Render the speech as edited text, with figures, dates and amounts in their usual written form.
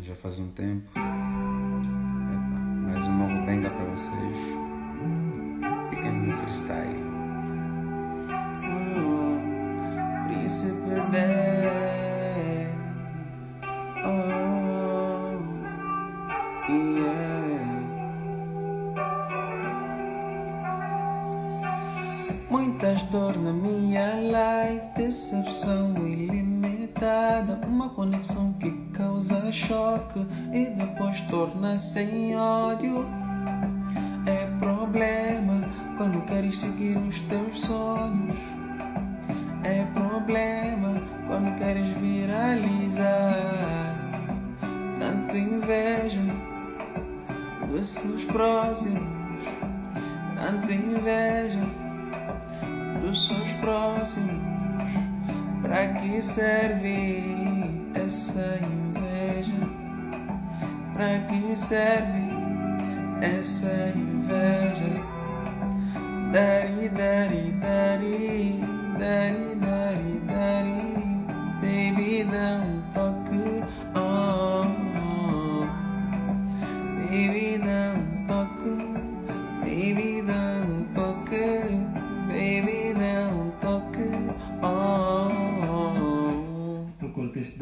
já faz um tempo. Epa, mais um novo benga para vocês. Fiquem no freestyle. Príncipe Day. Yeah. Muitas dor na minha life, decepção ilimitada, uma conexão que causa choque e depois torna-se em ódio. É problema quando queres seguir os teus sonhos. É problema quando queres viralizar. Tanto inveja dos seus próximos, tanto inveja dos seus próximos. Pra que serve essa inveja? Pra que serve essa inveja? Dari, dari, dari, dari, dari, dari. Baby, dá um toque, baby, dá um toque, baby, dá um toque, baby, dá um toque, Se tu curtiste